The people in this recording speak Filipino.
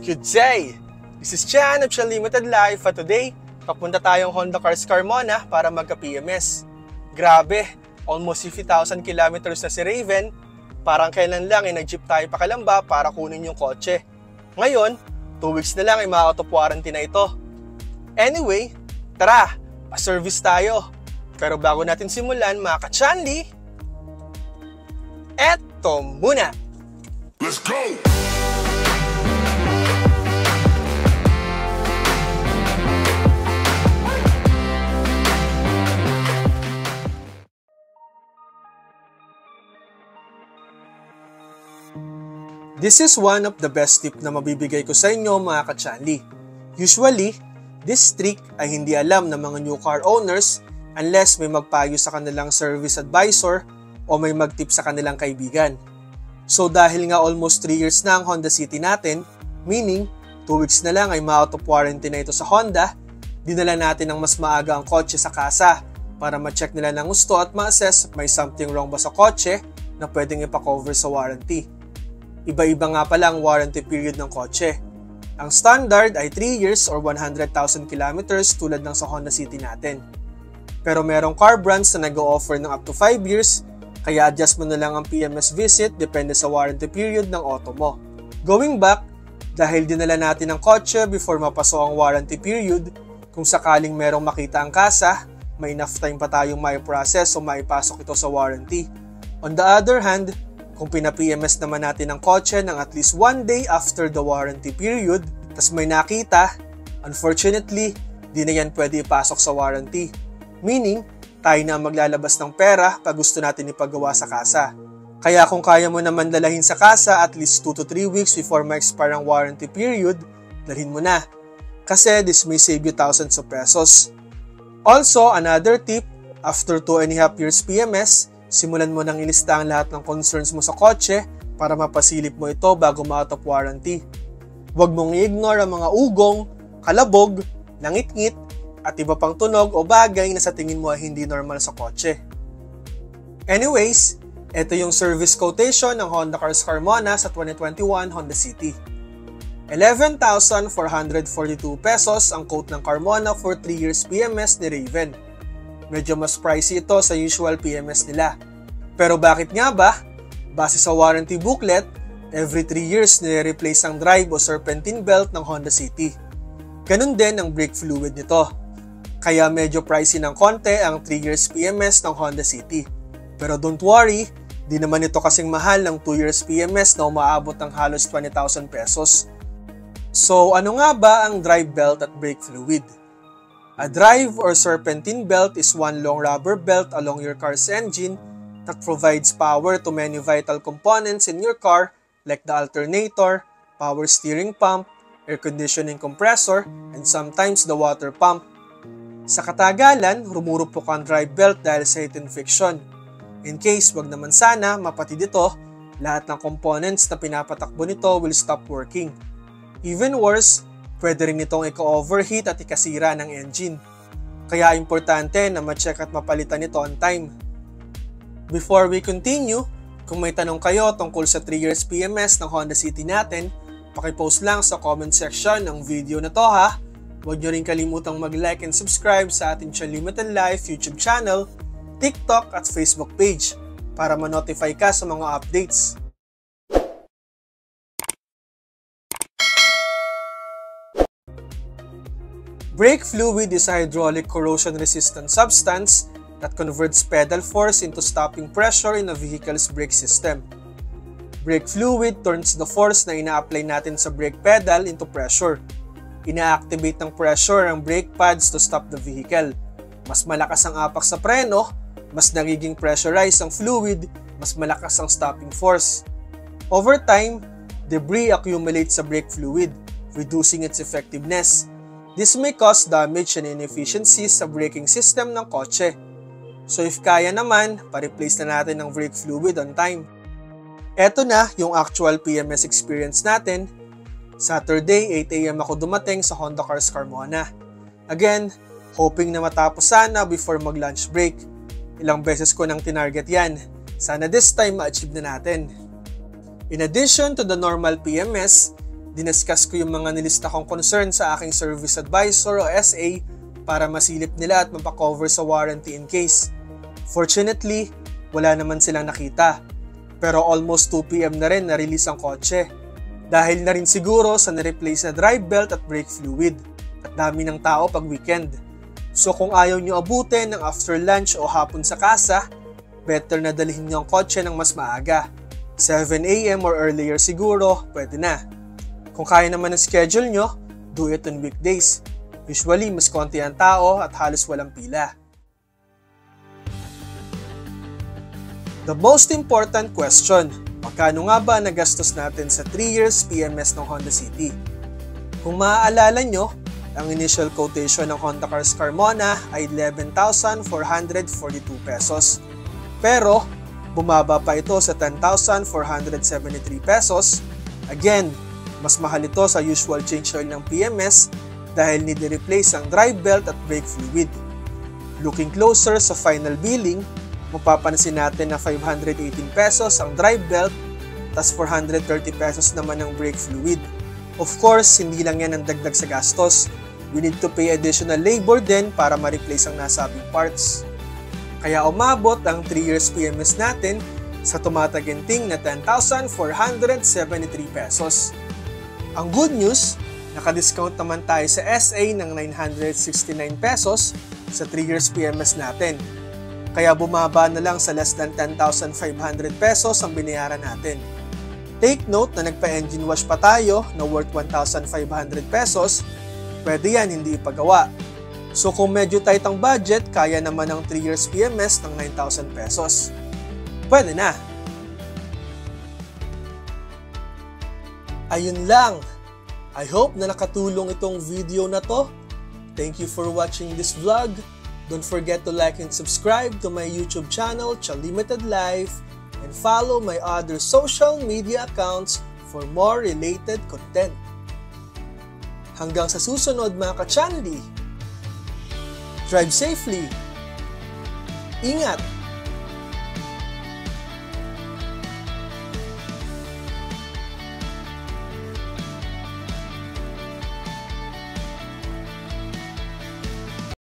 Good day! This is Chan of Chan Limited Life at today, papunta tayong Honda Cars Carmona para magka-PMS. Grabe, almost 50,000 kilometers na si Raven. Parang kailan lang nag-jeep tayo pa Calamba para kunin yung kotse. Ngayon, 2 weeks na lang ay ma-out of warranty na ito. Anyway, tara, pa-service tayo. Pero bago natin simulan mga ka-Chanli, eto muna! Let's go! This is one of the best tip na mabibigay ko sa inyo mga ka-Chanli. Usually, this trick ay hindi alam ng mga new car owners unless may magpayo sa kanilang service advisor o may magtip sa kanilang kaibigan. So dahil nga almost 3 years na ang Honda City natin, meaning 2 weeks na lang ay ma-out of warranty na ito sa Honda, dinala natin ng mas maaga ang kotse sa kasa para ma-check nila ng gusto at ma-assess may something wrong ba sa kotse na pwedeng ipa-cover sa warranty. Iba-iba nga pala ang warranty period ng kotse. Ang standard ay 3 years or 100,000 kilometers tulad ng sa Honda City natin. Pero merong car brands na nag-o-offer ng up to 5 years, kaya adjust mo na lang ang PMS visit depende sa warranty period ng auto mo. Going back, dahil dinala natin ang kotse before mapaso ang warranty period, kung sakaling merong makita ang kasa, may enough time pa tayong mai-process o maipasok ito sa warranty. On the other hand, kung pina-PMS naman natin ang kotse ng at least 1 day after the warranty period, tas may nakita, unfortunately, di na yan pwede ipasok sa warranty. Meaning, tayo na maglalabas ng pera pag gusto natin ipagawa sa kasa. Kaya kung kaya mo naman dalahin sa kasa at least 2 to 3 weeks before ma-expire ang warranty period, dalhin mo na. Kasi this may save you thousands of pesos. Also, another tip, after 2.5 years PMS, simulan mo nang ilista ang lahat ng concerns mo sa kotse para mapasilip mo ito bago ma-out of warranty. Huwag mong i-ignore ang mga ugong, kalabog, langit-ngit, at iba pang tunog o bagay na sa tingin mo ay hindi normal sa kotse. Anyways, ito yung service quotation ng Honda Cars Carmona sa 2021 Honda City. 11,442 pesos ang quote ng Carmona for 3 years PMS ni Raven. Medyo mas pricey ito sa usual PMS nila. Pero bakit nga ba? Base sa warranty booklet, every 3 years nire-replace ang drive o serpentine belt ng Honda City. Ganun din ang brake fluid nito. Kaya medyo pricey ng konti ang 3 years PMS ng Honda City. Pero don't worry, di naman ito kasing mahal ng 2 years PMS na umaabot ng halos 20,000 pesos. So ano nga ba ang drive belt at brake fluid? A drive or serpentine belt is one long rubber belt along your car's engine that provides power to many vital components in your car like the alternator, power steering pump, air conditioning compressor, and sometimes the water pump. Sa katagalan, rumurupok ang drive belt dahil sa heat infection. In case wag naman sana mapatid ito, lahat ng components na pinapatakbo nito will stop working. Even worse, pwede rin itong ika-overheat at ikasira ng engine. Kaya importante na ma-check at mapalitan ito on time. Before we continue, kung may tanong kayo tungkol sa 3 years PMS ng Honda City natin, pakipost lang sa comment section ng video na to ha. Huwag nyo rin kalimutang mag-like and subscribe sa ating Chan Limited Life YouTube channel, TikTok at Facebook page para ma-notify ka sa mga updates. Brake fluid is a hydraulic corrosion-resistant substance that converts pedal force into stopping pressure in a vehicle's brake system. Brake fluid turns the force na ina-apply natin sa brake pedal into pressure. Ina-activate ng pressure ang brake pads to stop the vehicle. Mas malakas ang apak sa preno, mas nagiging pressurized ang fluid, mas malakas ang stopping force. Over time, debris accumulates sa brake fluid, reducing its effectiveness. This may cause damage and inefficiencies sa braking system ng kotse. So if kaya naman, pa-replace na natin ng brake fluid on time. Eto na yung actual PMS experience natin. Saturday, 8 AM ako dumating sa Honda Cars Carmona. Again, hoping na matapos sana before mag-lunch break. Ilang beses ko nang tinarget yan. Sana this time ma-achieve na natin. In addition to the normal PMS, diniscuss ko yung mga nilista kong concern sa aking service advisor o SA para masilip nila at mapakover sa warranty in case. Fortunately, wala naman silang nakita. Pero almost 2 PM na rin na-release ang kotse. Dahil na rin siguro sa na-replace na drive belt at brake fluid. At dami ng tao pag weekend. So kung ayaw nyo abutin ng after lunch o hapon sa kasa, better na dalhin nyo ang kotse ng mas maaga. 7 AM or earlier siguro, pwede na. Kung kaya naman ang schedule nyo, do it on weekdays. Usually, mas konti ang tao at halos walang pila. The most important question, magkano nga ba nagastos natin sa 3 years PMS ng Honda City? Kung maaalala nyo, ang initial quotation ng Honda Cars Carmona ay 11,442 pesos. Pero, bumaba pa ito sa 10,473 pesos. Again, mas mahal ito sa usual change oil ng PMS dahil nide-replace ang drive belt at brake fluid. Looking closer sa final billing, mapapansin natin na 518 pesos ang drive belt, tas 430 pesos naman ang brake fluid. Of course, hindi lang yan ang dagdag sa gastos. We need to pay additional labor din para ma-replace ang nasabing parts. Kaya umabot ang 3 years PMS natin sa tumataginting na 10,473 pesos. Ang good news, naka-discount naman tayo sa SA ng 969 pesos sa 3 years PMS natin. Kaya bumaba na lang sa less than 10,500 pesos ang binayaran natin. Take note na nagpa-engine wash pa tayo na worth 1,500 pesos, pwede yan hindi ipagawa. So kung medyo tight ang budget, kaya naman ang 3 years PMS ng 9,000 pesos. Pwede na. Ayun lang. I hope na nakatulong itong video na to. Thank you for watching this vlog. Don't forget to like and subscribe to my YouTube channel, Chalimited Life, and follow my other social media accounts for more related content. Hanggang sa susunod mga ka-chanli. Drive safely. Ingat!